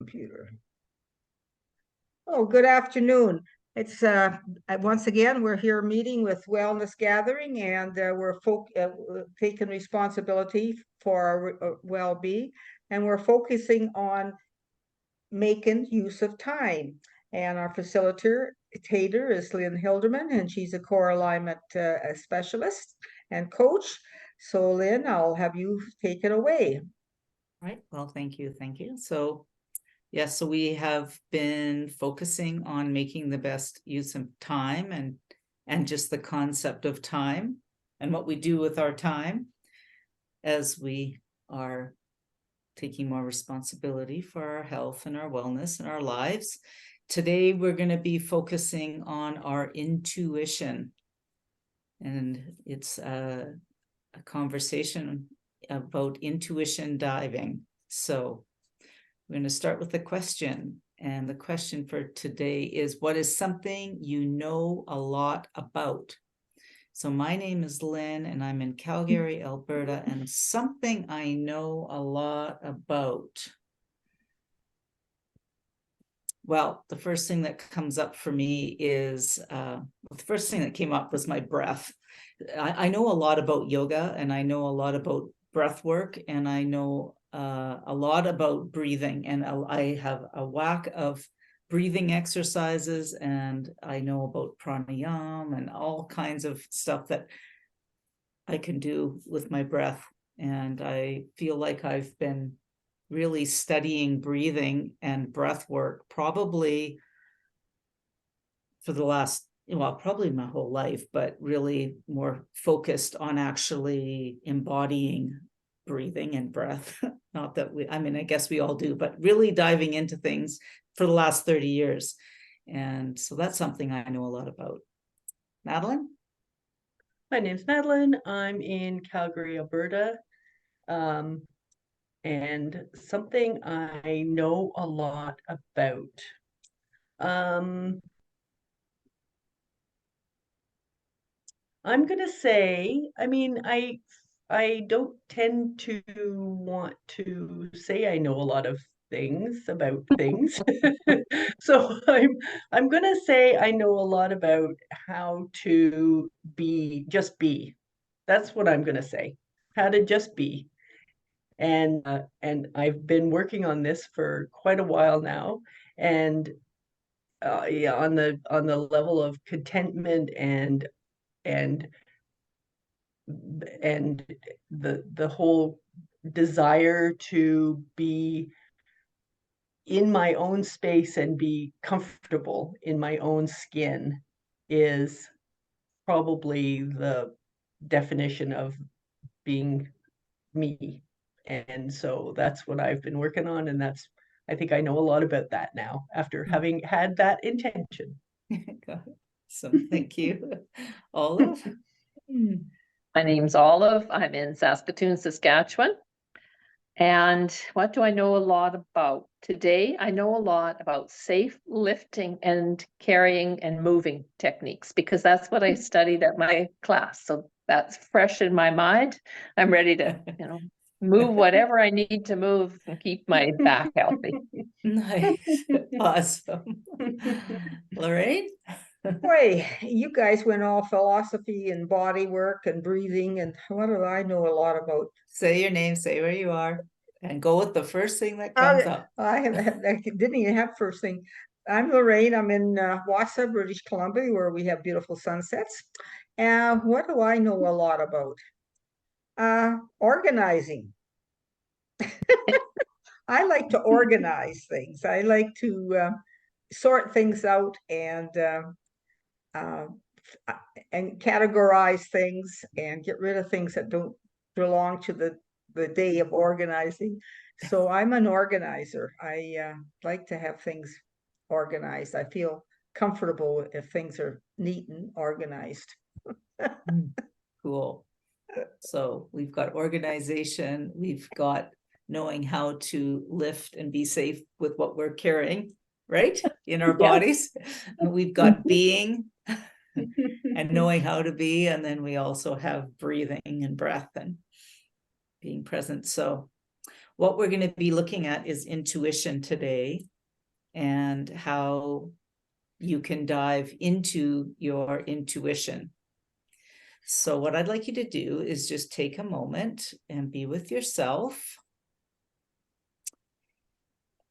computer. Oh, good afternoon. It's once again, we're here meeting with Wellness Gathering, and we're taking responsibility for our well-being, and we're focusing on making use of time. And our facilitator is Lynne Hilderman, and she's a core alignment specialist and coach. So Lynne, I'll have you take it away. Right. Well, thank you. So yes, so we have been focusing on making the best use of time and just the concept of time and what we do with our time as we are taking more responsibility for our health and our wellness and our lives. Today, we're going to be focusing on our intuition. And it's a conversation about intuition diving. So we're going to start with the question. And the question for today is, what is something you know a lot about? So my name is Lynne, and I'm in Calgary, Alberta, and something I know a lot about. Well, the first thing that comes up for me is, the first thing that came up was my breath. I know a lot about yoga, and I know a lot about breath work, and I know a lot about breathing, and I have a whack of breathing exercises, and I know about pranayama and all kinds of stuff that I can do with my breath. And I feel like I've been really studying breathing and breath work probably for the last, well, probably my whole life, but really more focused on actually embodying breathing and breath. Not that I mean, I guess we all do, but really diving into things for the last 30 years. And so that's something I know a lot about. Madeline? My name's Madeline. I'm in Calgary, Alberta. And something I know a lot about. I'm gonna say, I mean, I don't tend to want to say I know a lot of things about things. So I'm gonna say I know a lot about how to just be. That's what I'm gonna say. How to just be. And I've been working on this for quite a while now. And yeah, on the level of contentment and the whole desire to be in my own space and be comfortable in my own skin is probably the definition of being me. And so that's what I've been working on, and I think I know a lot about that now after having had that intention. So thank you. Olive? My name's Olive. I'm in Saskatoon, Saskatchewan. And what do I know a lot about? Today, I know a lot about safe lifting and carrying and moving techniques, because that's what I studied at my class. So that's fresh in my mind. I'm ready to, move whatever I need to move and keep my back healthy. Nice. Awesome. Lorraine? Boy, you guys went all philosophy and body work and breathing, and what do I know a lot about? Say your name, say where you are, and go with the first thing that comes up. I didn't even have first thing. I'm Lorraine. I'm in Wausau, British Columbia, where we have beautiful sunsets. And what do I know a lot about? Organizing. I like to organize things. I like to sort things out and categorize things and get rid of things that don't belong to the day of organizing. So I'm an organizer. I like to have things organized. I feel comfortable if things are neat and organized. Cool. So we've got organization, we've got knowing how to lift and be safe with what we're carrying, right? In our bodies. We've got being and knowing how to be, and then we also have breathing and breath and being present. So what we're going to be looking at is intuition today, and how you can dive into your intuition. So what I'd like you to do is just take a moment and be with yourself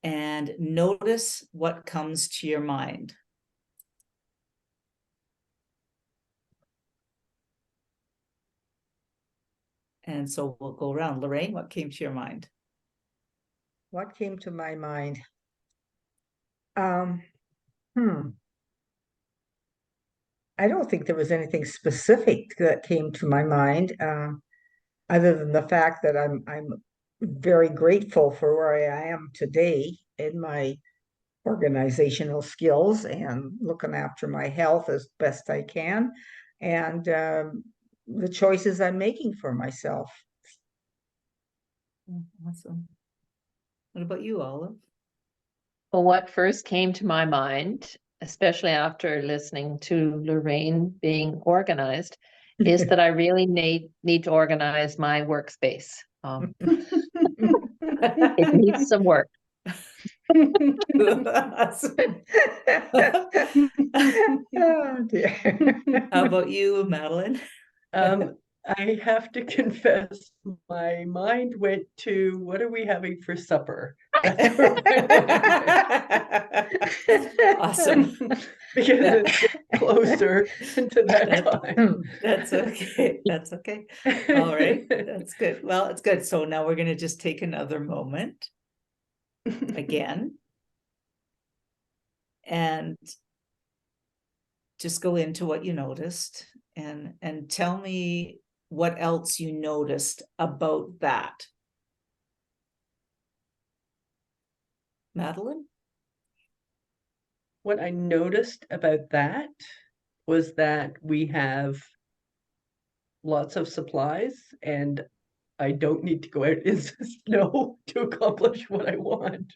and notice what comes to your mind. And so we'll go around. Lorraine, what came to your mind? What came to my mind? I don't think there was anything specific that came to my mind, other than the fact that I'm very grateful for where I am today in my organizational skills and looking after my health as best I can, and the choices I'm making for myself. Awesome. What about you, Olive? Well, what first came to my mind, especially after listening to Lorraine being organized, is that I really need to organize my workspace. It needs some work. Oh dear. How about you, Madeline? I have to confess, my mind went to, what are we having for supper? That's where Awesome. Because it's getting closer to that time. That's okay. That's okay. All right. That's good. Well, it's good. So now we're going to just take another moment again and just go into what you noticed, and tell me what else you noticed about that. Madeline? What I noticed about that was that we have lots of supplies, and I don't need to go out in the snow to accomplish what I want.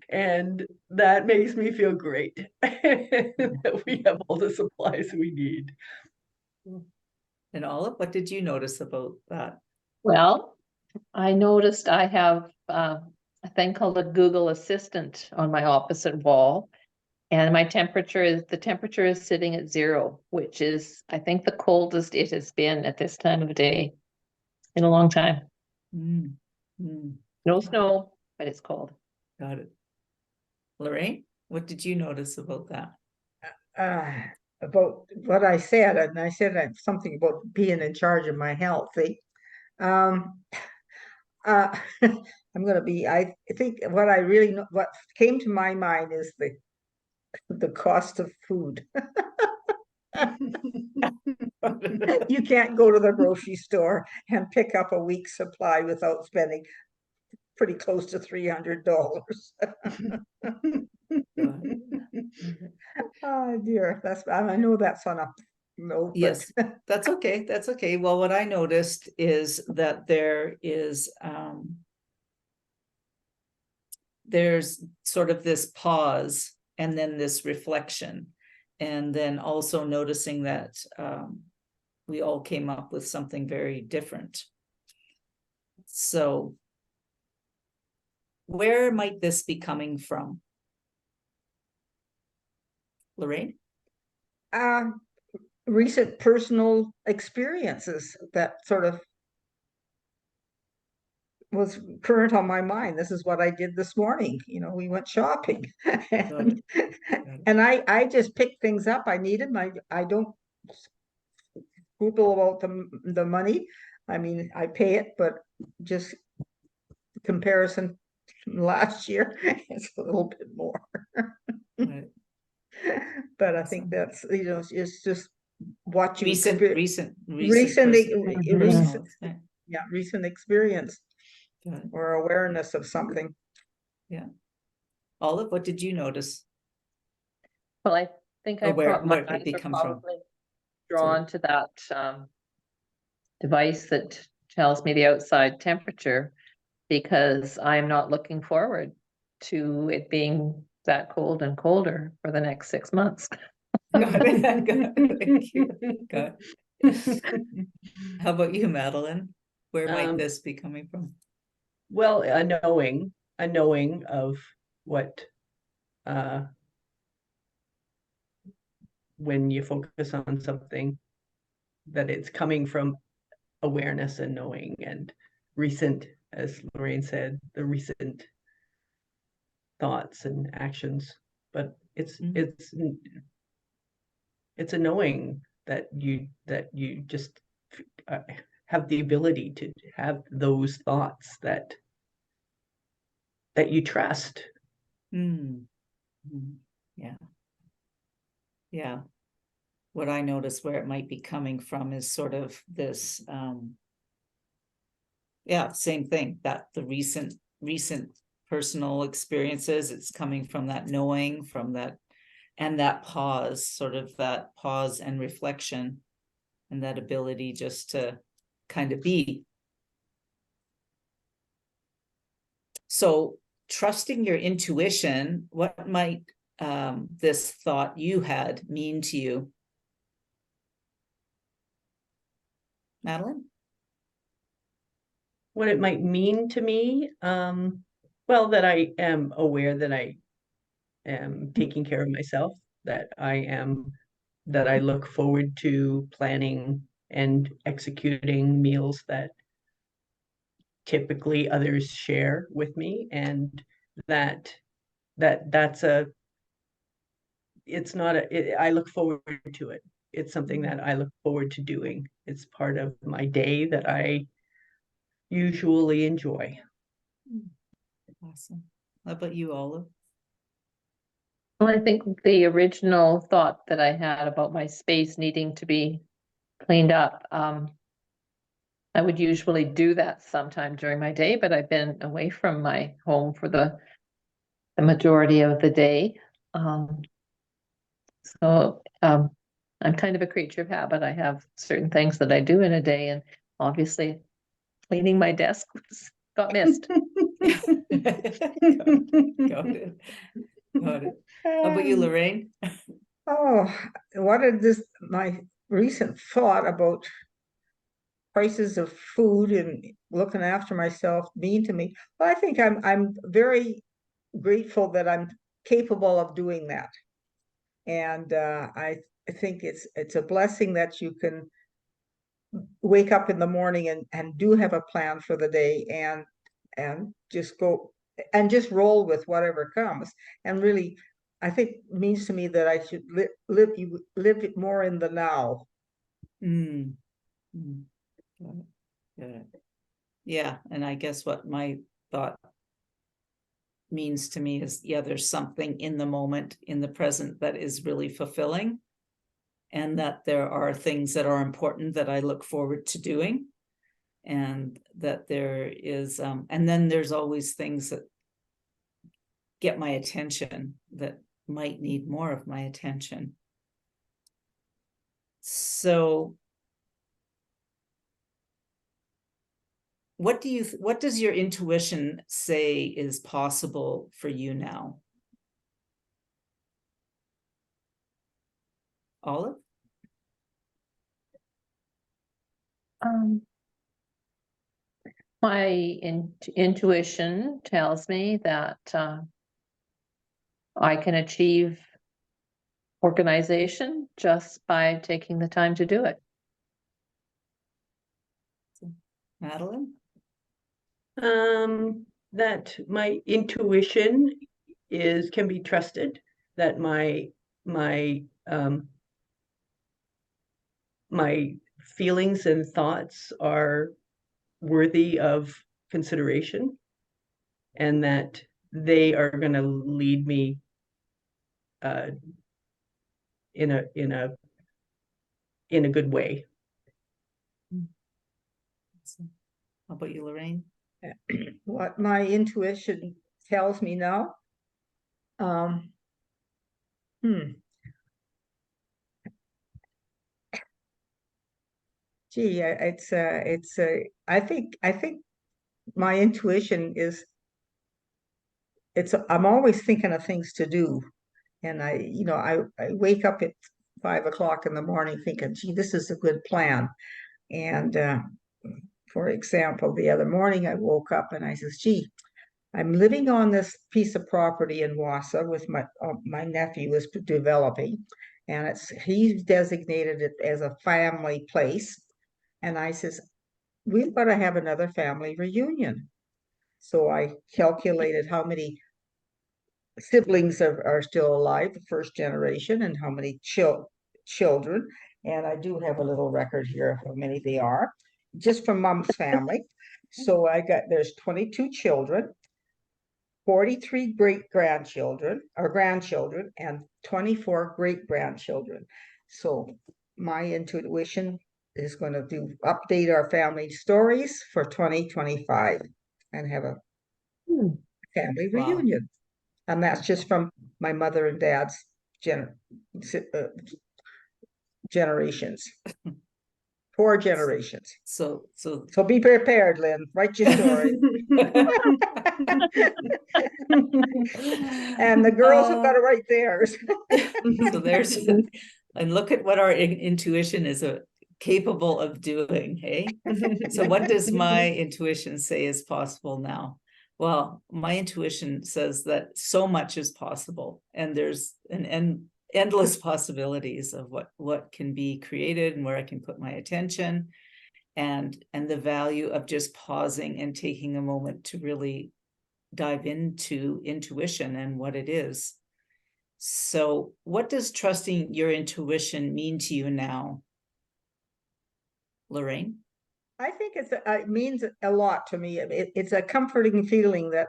And that makes me feel great that we have all the supplies we need. And Olive, what did you notice about that? Well, I noticed I have a thing called a Google Assistant on my opposite wall. And the temperature is sitting at 0, which is, I think, the coldest it has been at this time of day in a long time. Mm, mm, No snow, but it's cold. got it. Lorraine, what did you notice about that? About what I said, and I said something about being in charge of my health. I'm going to be, I think what I really know, what came to my mind is the cost of food. You can't go to the grocery store and pick up a week's supply without spending pretty close to $300. Oh dear, I know that's on a note, Yes, that's okay. That's okay. Well, what I noticed is that there's sort of this pause and then this reflection, and then also noticing that we all came up with something very different. So where might this be coming from? Lorraine? Recent personal experiences that sort of was current on my mind. This is what I did this morning. We went shopping and I just picked things up I needed. I don't scruple about the money. I mean, I pay it, but just comparison last year, it's a little bit more. Right. But I think that's, it's just what you recent experience or awareness of something. Yeah. Olive, what did you notice? Well, I think my eyes are probably drawn to that device that tells me the outside temperature, because I'm not looking forward to it being that cold and colder for the next 6 months. Thank you. How about you, Madeline? Where might this be coming from? well, a knowing of what, uh, when you focus on something, that it's coming from awareness and knowing, and recent, as Lorraine said, the recent thoughts and actions. But it's a knowing that you just have the ability to have those thoughts that you trust. Mm. Mm. Yeah. Yeah. What I notice where it might be coming from is sort of this, yeah, same thing, that the recent personal experiences, it's coming from that knowing, from that, and that pause, sort of that pause and reflection, and that ability just to kind of be. So trusting your intuition, what might this thought you had mean to you, Madeline? What it might mean to me, well, that I am aware that I am taking care of myself, that I look forward to planning and executing meals that typically others share with me, and that's a it's not I look forward to it. It's something that I look forward to doing. It's part of my day that I usually enjoy. Awesome. How about you, Olive? Well, I think the original thought that I had about my space needing to be cleaned up, I would usually do that sometime during my day, but I've been away from my home for the majority of the day. So I'm kind of a creature of habit. I have certain things that I do in a day, and obviously cleaning my desk got missed. Got it. Got it. How about you, Lorraine? Oh, what did my recent thought about prices of food and looking after myself mean to me? Well, I think I'm very grateful that I'm capable of doing that. And I think it's a blessing that you can wake up in the morning and do have a plan for the day, and just go and just roll with whatever comes. And really, I think means to me that I should live it more in the now. Mm. Mm. Got it. Got it. Yeah, and I guess what my thought means to me is, yeah, there's something in the moment, in the present, that is really fulfilling, and that there are things that are important that I look forward to doing, and that there is, and then there's always things that get my attention that might need more of my attention. So what does your intuition say is possible for you now? Olive? My intuition tells me that I can achieve organization just by taking the time to do it. Madeline? That my intuition can be trusted, that my feelings and thoughts are worthy of consideration, and that they are going to lead me in a good way. How about you, Lorraine? What my intuition tells me now. Gee, I think my intuition is, I'm always thinking of things to do. And I wake up at 5 o'clock in the morning thinking, gee, this is a good plan. And For example, the other morning I woke up and I says, gee, I'm living on this piece of property in Wausau with my nephew is developing, and he's designated it as a family place. And I says, we've got to have another family reunion. So I calculated how many siblings are still alive, the first generation, and how many children. And I do have a little record here of how many they are, just from mom's family. So there's 22 children, 43 great-grandchildren or grandchildren, and 24 great-grandchildren. So my intuition is going to update our family stories for 2025 and have a family Wow. reunion. And that's just from my mother and dad's generations. 4 generations. So So be prepared, Lynn. Write your story. And the girls have got to write theirs. So there's, and look at what our intuition is capable of doing, hey? So what does my intuition say is possible now? Well, my intuition says that so much is possible, and there's endless possibilities of what can be created and where I can put my attention, and the value of just pausing and taking a moment to really dive into intuition and what it is. So what does trusting your intuition mean to you now, Lorraine? I think it means a lot to me. It's a comforting feeling that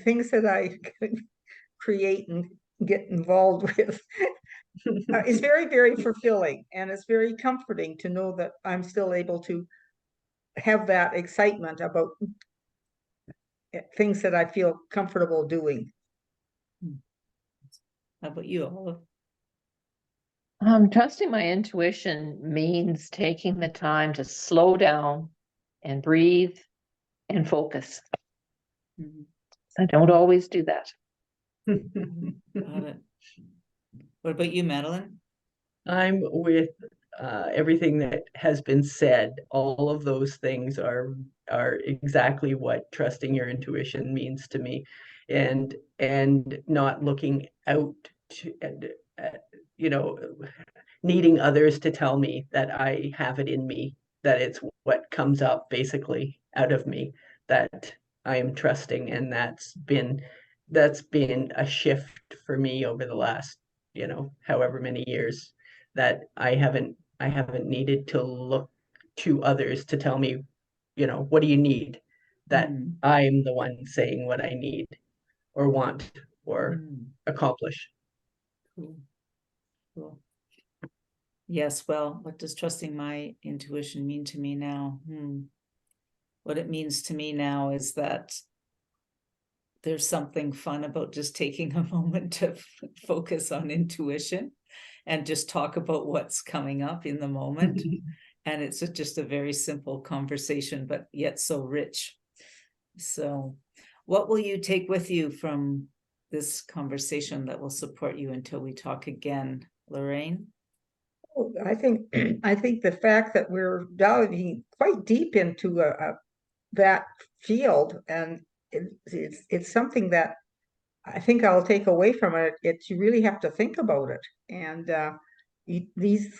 things that I create and get involved with is very, very fulfilling, and it's very comforting to know that I'm still able to have that excitement about things that I feel comfortable doing. How about you, Olive? Trusting my intuition means taking the time to slow down and breathe and focus. Mhm. I don't always do that. Got it. What about you, Madeline? I'm with everything that has been said. All of those things are exactly what trusting your intuition means to me, and not looking out to, you know, needing others to tell me that I have it in me, that it's what comes up basically out of me, that I am trusting, and that's been a shift for me over the last, however many years, that I haven't needed to look to others to tell me, what do you need? That I'm the one saying what I need or want or accomplish. Cool. Cool. Yes, well, what does trusting my intuition mean to me now? What it means to me now is that there's something fun about just taking a moment to focus on intuition and just talk about what's coming up in the moment. And it's just a very simple conversation, but yet so rich. So what will you take with you from this conversation that will support you until we talk again, Lorraine? I think the fact that we're diving quite deep into that field, and it's something that I think I'll take away from it. You really have to think about it, and these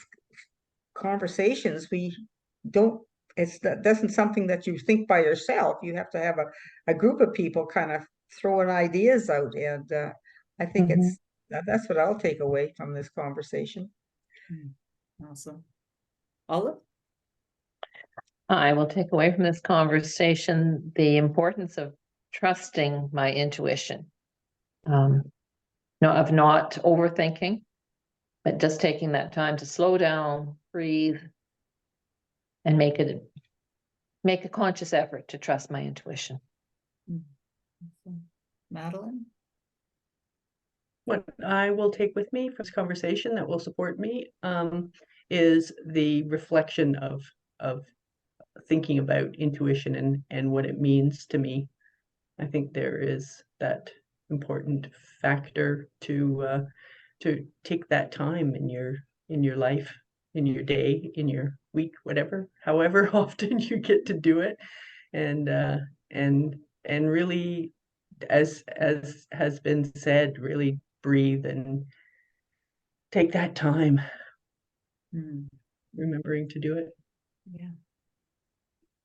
conversations that doesn't something that you think by yourself. You have to have a group of people kind of throwing ideas out, and I think that's what I'll take away from this conversation. Awesome. Olive? I will take away from this conversation the importance of trusting my intuition. Of not overthinking, but just taking that time to slow down, breathe, and make a conscious effort to trust my intuition. Madeline? What I will take with me from this conversation that will support me is the reflection of thinking about intuition and what it means to me. I think there is that important factor to take that time in your life in your day, in your week, whatever, however often you get to do it. And really, as has been said, really breathe and take that time, remembering to do it. Yeah.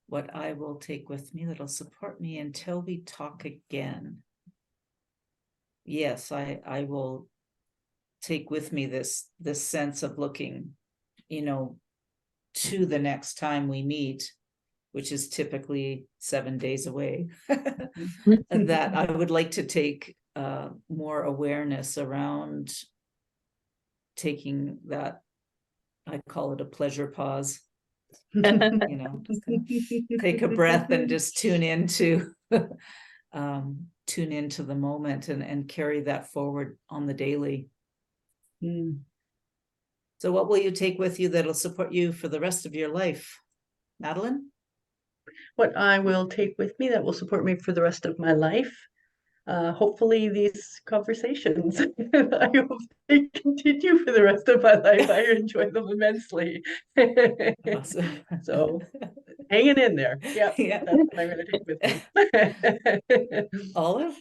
What I will take with me that'll support me until we talk again. Yes, I will take with me this sense of looking, to the next time we meet, which is typically 7 days away. That I would like to take more awareness around taking that, I call it a pleasure pause. Just kind of take a breath and just tune into the moment and carry that forward on the daily. So what will you take with you that'll support you for the rest of your life, Madeline? What I will take with me that will support me for the rest of my life. Hopefully these conversations, I hope they continue for the rest of my life. I enjoy them immensely. Awesome. So hanging in there. Yep, Yeah. that's what I'm going to take with me. Olive?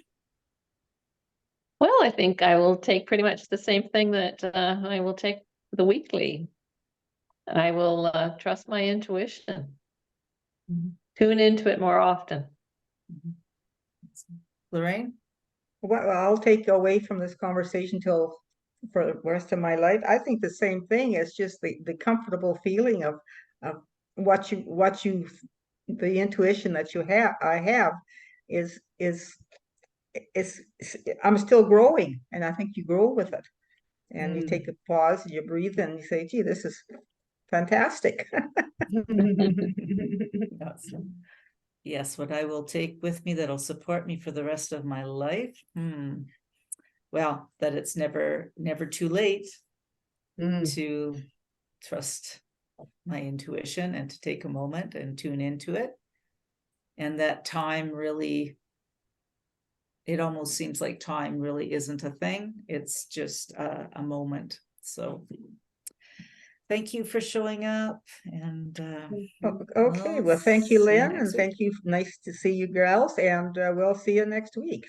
Well, I think I will take pretty much the same thing that I will take the weekly. I will trust my intuition. Tune into it more often. Lorraine? Well, I'll take away from this conversation for the rest of my life. I think the same thing. It's just the comfortable feeling of the intuition that I have is I'm still growing, and I think you grow with it. And you take a pause and you breathe and you say, gee, this is fantastic. Awesome. Yes, what I will take with me that'll support me for the rest of my life. Well, that it's never too late to trust my intuition and to take a moment and tune into it. And that time really, it almost seems like time really isn't a thing. It's just a moment. So thank you for showing up. And Okay, well, thank you, Lynn, and thank you. Nice to see you girls, and we'll see you next week.